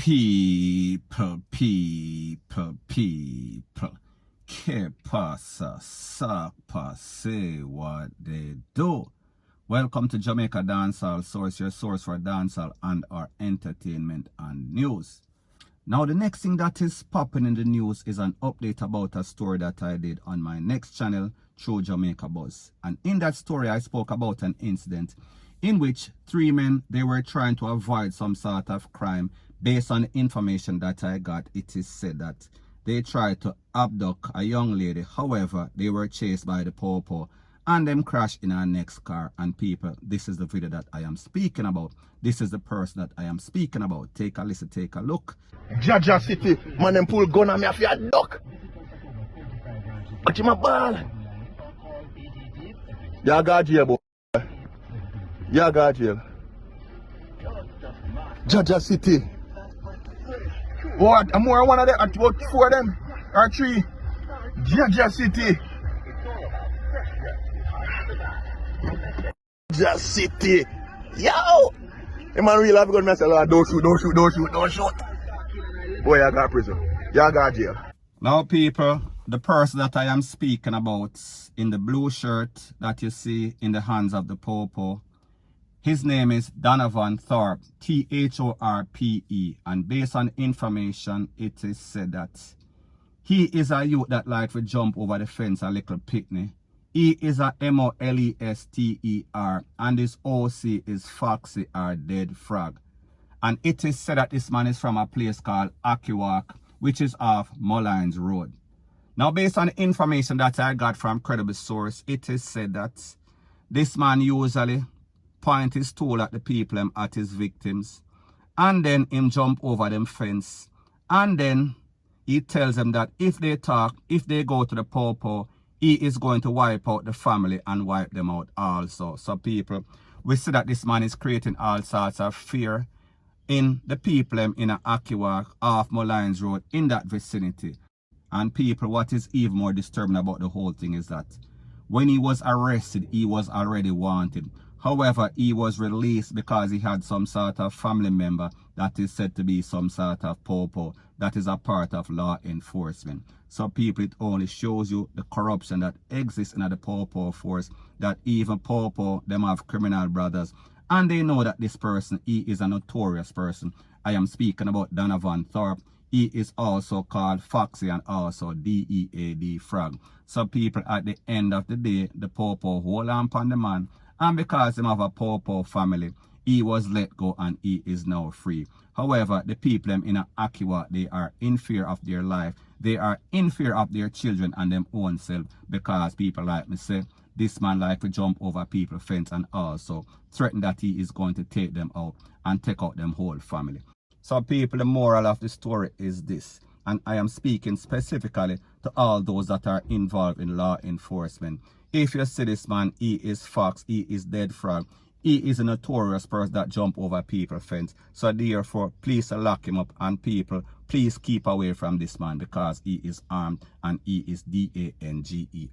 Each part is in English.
People. Que pasa, sapa, say what they do. Welcome to Jamaica Dancehall Source, your source for dancehall and our entertainment and news. Now, the next thing that is popping in the news is an update about a story that I did on my next channel through Jamaica Buzz. And in that story, I spoke about an incident in which three men, they were trying to avoid some sort of crime. Based on the information that I got, it is said that they tried to abduct a young lady. However, they were chased by the popo and them crashed in our next car. And people, this is the video that I am speaking about. This is the person that I am speaking about. Take a listen, take a look. Jaja City, man, them pull gun on me if you a duck. Watch my ball. Yeah, got jail, boy. Yeah, got jail. Jaja City. What? I'm more one of them, about four of them, or three. Jaja City. Jaja City. Yo! Hey man, real have gun myself. Don't shoot. Boy, I got prison. You got jail. Now, people, the person that I am speaking about in the blue shirt that you see in the hands of the popo, his name is Donovan Thorpe, Thorpe, and based on information, it is said that he is a youth that like to jump over the fence a little picnic. He is a MOLESTER, and his OC is FOXY or Dead Frog. And it is said that this man is from a place called Ackee, which is off Mullines Road. Now, based on the information that I got from credible source, it is said that this man usually point his tool at the people at his victims, and then him jump over them fence, and then he tells them that if they talk, if they go to the popo, he is going to wipe out the family and wipe them out also. So people, we see that this man is creating all sorts of fear in the people in a Ackee off Mullines Road in that vicinity. And people, what is even more disturbing about the whole thing is that when he was arrested, he was already wanted. However, he was released because he had some sort of family member that is said to be some sort of popo that is a part of law enforcement. So people, it only shows you the corruption that exists in the popo force, that even popo, them have criminal brothers, and they know that this person, he is a notorious person. I am speaking about Donovan Thorpe. He is also called FOXY and also DEAD Frog. So people, at the end of the day, the popo hold on upon the man, and because him have a popo family, he was let go and he is now free. However, the people in Ackee, they are in fear of their life. They are in fear of their children and them own self, because people like me say, this man like to jump over people's fence and also threaten that he is going to take them out and take out them whole family. So people, the moral of the story is this, and I am speaking specifically to all those that are involved in law enforcement. If you see this man, he is Fox, he is Dead Frog, he is a notorious person that jump over people's fence. So therefore, please lock him up, and people, please keep away from this man because he is armed and he is DANGEROUS.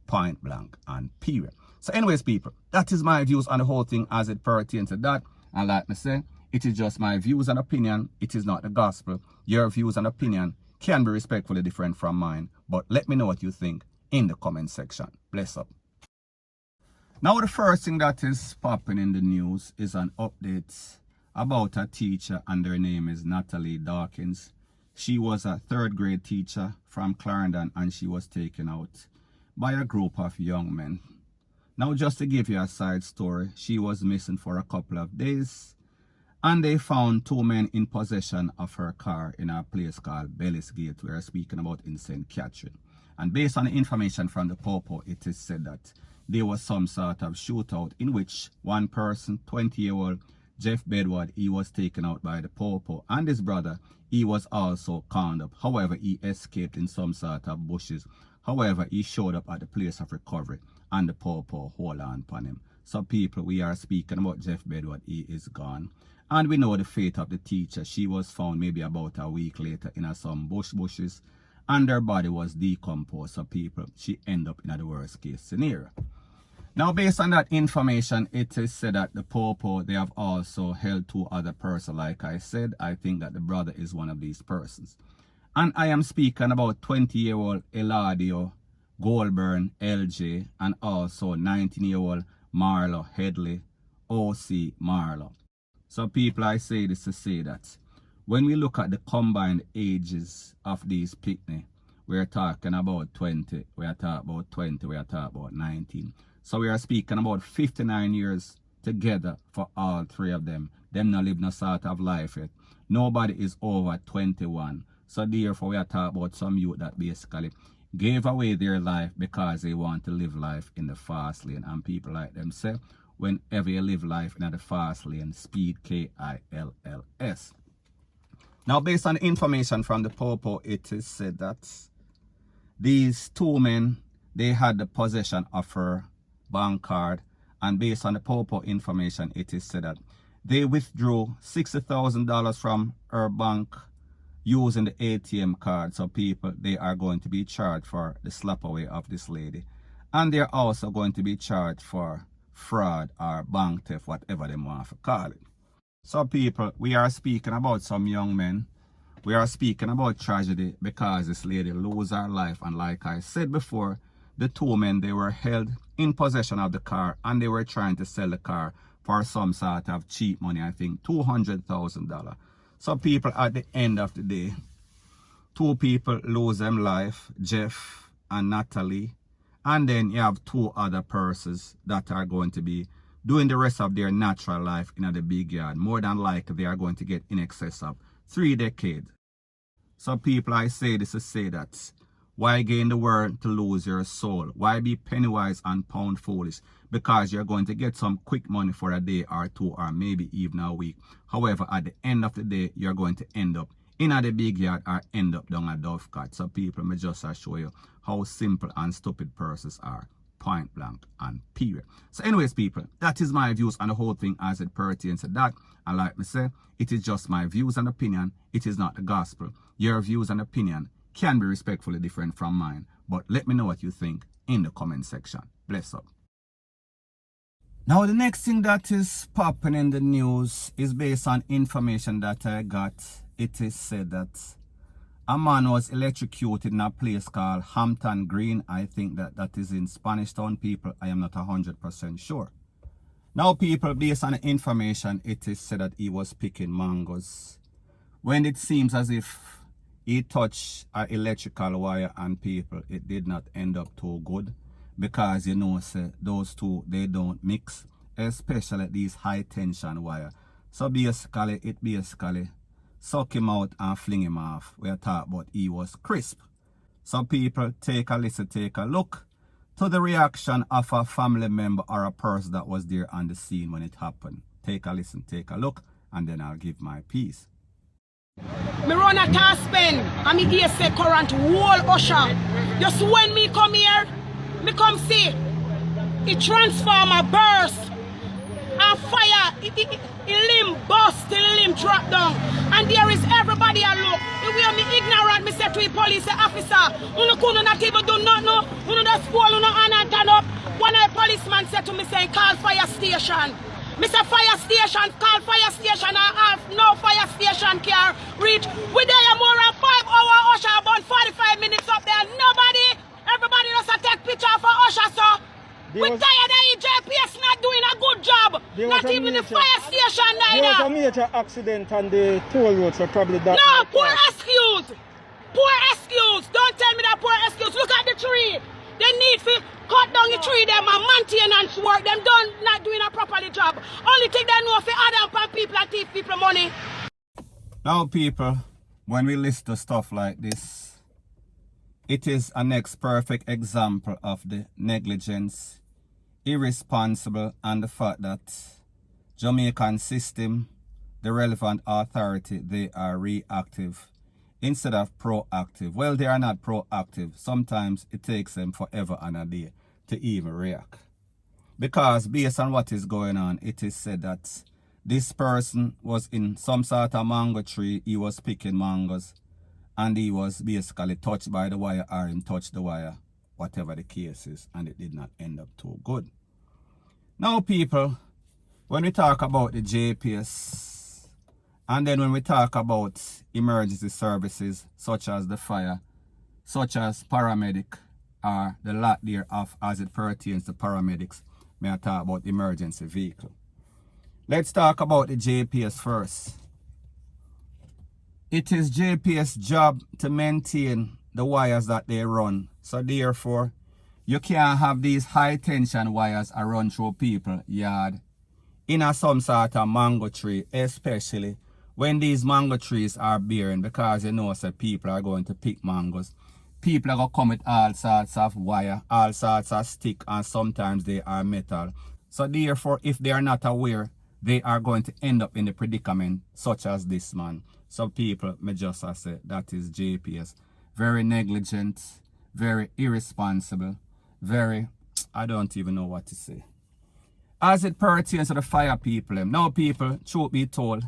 Point blank and period. So anyways, people, that is my views on the whole thing as it pertains to that. And like me say, it is just my views and opinion. It is not the gospel. Your views and opinion can be respectfully different from mine. But let me know what you think in the comment section. Bless up. Now, the first thing that is popping in the news is an update about a teacher, and her name is Natalie Dawkins. She was a third grade teacher from Clarendon, and she was taken out by a group of young men. Now, just to give you a side story, she was missing for a couple of days, and they found two men in possession of her car in a place called Bellis Gate, we are speaking about in St. Catherine. And based on the information from the popo, it is said that there was some sort of shootout in which one person, 20-year-old Jeff Bedward, he was taken out by the popo, and his brother, he was also conned up. However, he escaped in some sort of bushes. However, he showed up at the place of recovery and the popo hold on upon him. So people, we are speaking about Jeff Bedward, he is gone. And we know the fate of the teacher. She was found maybe about a week later in some bushes, and her body was decomposed. So people, she ended up in the worst case scenario. Now, based on that information, it is said that the Popo, they have also held 2 other persons. Like I said, I think that the brother is one of these persons. And I am speaking about 20-year-old Eladio Goldburn LJ and also 19-year-old Marlo Headley OC Marlo. So people, I say this to say that when we look at the combined ages of these picnic, we're talking about 20, we are talking about 20, we are talking about 19. So we are speaking about 59 years together for all 3 of them. Them not live no sort of life yet. Nobody is over 21. So therefore we are talking about some youth that basically gave away their life because they want to live life in the fast lane. And people like them say, whenever you live life in the fast lane, speed KILLS. Now, based on the information from the Popo, it is said that these 2 men, they had the possession of her bank card, and based on the Popo information, it is said that they withdrew $60,000 from her bank using the ATM card. So people, they are going to be charged for the slap away of this lady, and they're also going to be charged for fraud or bank theft, whatever they want to call it. So people, we are speaking about some young men. We are speaking about tragedy because this lady lose her life. And like I said before, the 2 men, they were held in possession of the car and they were trying to sell the car for some sort of cheap money, I think $200,000. So people, at the end of the day, 2 people lose them life, Jeff and Natalie. And then you have 2 other persons that are going to be doing the rest of their natural life in the big yard. More than likely, they are going to get in excess of 3 decades. So people, I say this to say that why gain the world to lose your soul? Why be penny wise and pound foolish? Because you're going to get some quick money for a day or 2 or maybe even a week. However, at the end of the day, you're going to end up in the big yard or end up down a Dovecat. So people, may just show you how simple and stupid persons are. Point blank and period. So anyways, people, that is my views on the whole thing as it pertains to that. And like me say, it is just my views and opinion. It is not the gospel. Your views and opinion can be respectfully different from mine. But let me know what you think in the comment section. Bless up. Now the next thing that is popping in the news is based on information that I got. It is said that a man was electrocuted in a place called Hampton Green. I think that is in Spanish Town, people. I am not 100% sure. Now people, based on the information, it is said that he was picking mangoes when it seems as if he touched an electrical wire, and people, it did not end up too good because you know, say, those 2, they don't mix, especially these high tension wire. So basically, it basically suck him out and fling him off. We are talking about he was crisp. So people, take a listen, take a look to the reaction of a family member or a person that was there on the scene when it happened. Take a listen, take a look, and then I'll give my piece. Me run a task pen and me gear say current whole usher. Just when me come here, me come see it transformer burst and fire, it limb bust till limb drop down. And there is everybody a look. The way me ignorant, me say to the police officer, uno couldn't not even do nothing, uno just fall uno hand and turn up. One of the policeman said to me, say call fire station. Me say fire station, call fire station, and half no fire station can reach. We there more than 5 hours, usher about 45 minutes up there. Nobody, everybody just a take picture for usher, so we tired of EJPS not doing a good job. Not even the fire station neither. There was a major accident on the toll road, so probably that. No, poor excuse. Poor excuse. Don't tell me that poor excuse. Look at the tree. They need to cut down the tree, them and maintenance work. Them done not doing a properly job. Only thing they know for add up on people and thief people money. Now people, when we list the stuff like this, it is a next perfect example of the negligence, irresponsible, and the fact that Jamaican system, the relevant authority, they are reactive instead of proactive. Well, they are not proactive. Sometimes it takes them forever and a day to even react. Because based on what is going on, it is said that this person was in some sort of mango tree. He was picking mangoes and he was basically touched by the wire, or him touched the wire, whatever the case is, and it did not end up too good. Now people, when we talk about the JPS, and then when we talk about emergency services such as the fire, such as paramedic, or the lot there of as it pertains to paramedics, may I talk about emergency vehicle. Let's talk about the JPS first. It is JPS job to maintain the wires that they run. So therefore, you can't have these high tension wires are run through people yard in a some sort of mango tree, especially when these mango trees are bearing, because you know so people are going to pick mangoes. People are going to come with all sorts of wire, all sorts of stick, and sometimes they are metal. So therefore, if they are not aware, they are going to end up in the predicament such as this man. So people, may just say that is JPS. Very negligent, very irresponsible, very, I don't even know what to say. As it pertains to the fire people, now people, truth be told,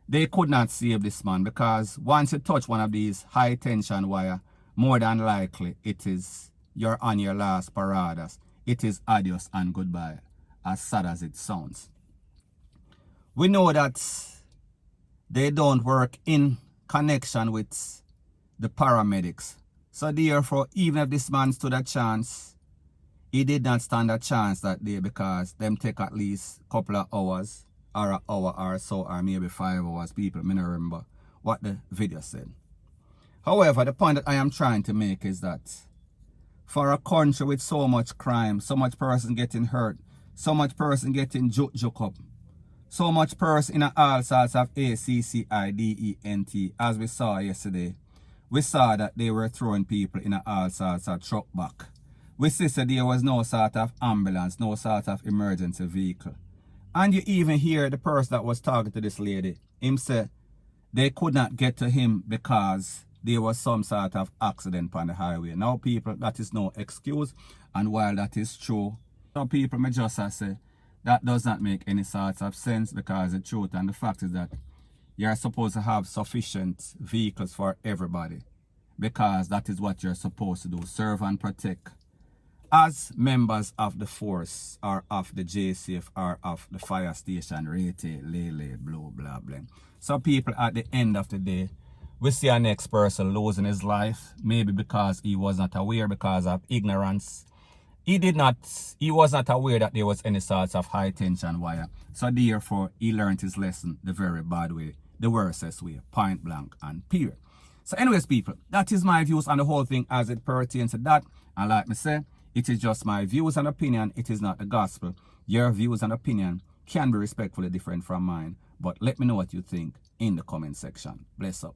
they could not save this man, because once you touch one of these high tension wire, more than likely it is you're on your last paradas. It is adios and goodbye, as sad as it sounds. We know that they don't work in connection with the paramedics. So therefore, even if this man stood a chance, he did not stand a chance that day, because them take at least a couple of hours, or an hour or so, or maybe 5 hours. People may not remember what the video said. However, the point that I am trying to make is that for a country with so much crime, so much person getting hurt, so much person getting juke up, so much person in all sorts of ACCIDENT, as we saw yesterday, we saw that they were throwing people in all sorts of truck back. We see that there was no sort of ambulance, no sort of emergency vehicle. And you even hear the person that was talking to this lady, him say they could not get to him because there was some sort of accident on the highway. Now people, that is no excuse, and while that is true, some people may just say that does not make any sort of sense, because the truth and the fact is that you're supposed to have sufficient vehicles for everybody, because that is what you're supposed to do, serve and protect as members of the force, or of the JCF, or of the fire station, rate, lele, blah, blah, blah. So people, at the end of the day, we see our next person losing his life, maybe because he was not aware, because of ignorance. He was not aware that there was any sorts of high tension wire. So therefore, he learned his lesson the very bad way, the worstest way, point blank and period. So anyways, people, that is my views on the whole thing as it pertains to that. And like me say, it is just my views and opinion. It is not the gospel. Your views and opinion can be respectfully different from mine. But let me know what you think in the comment section. Bless up.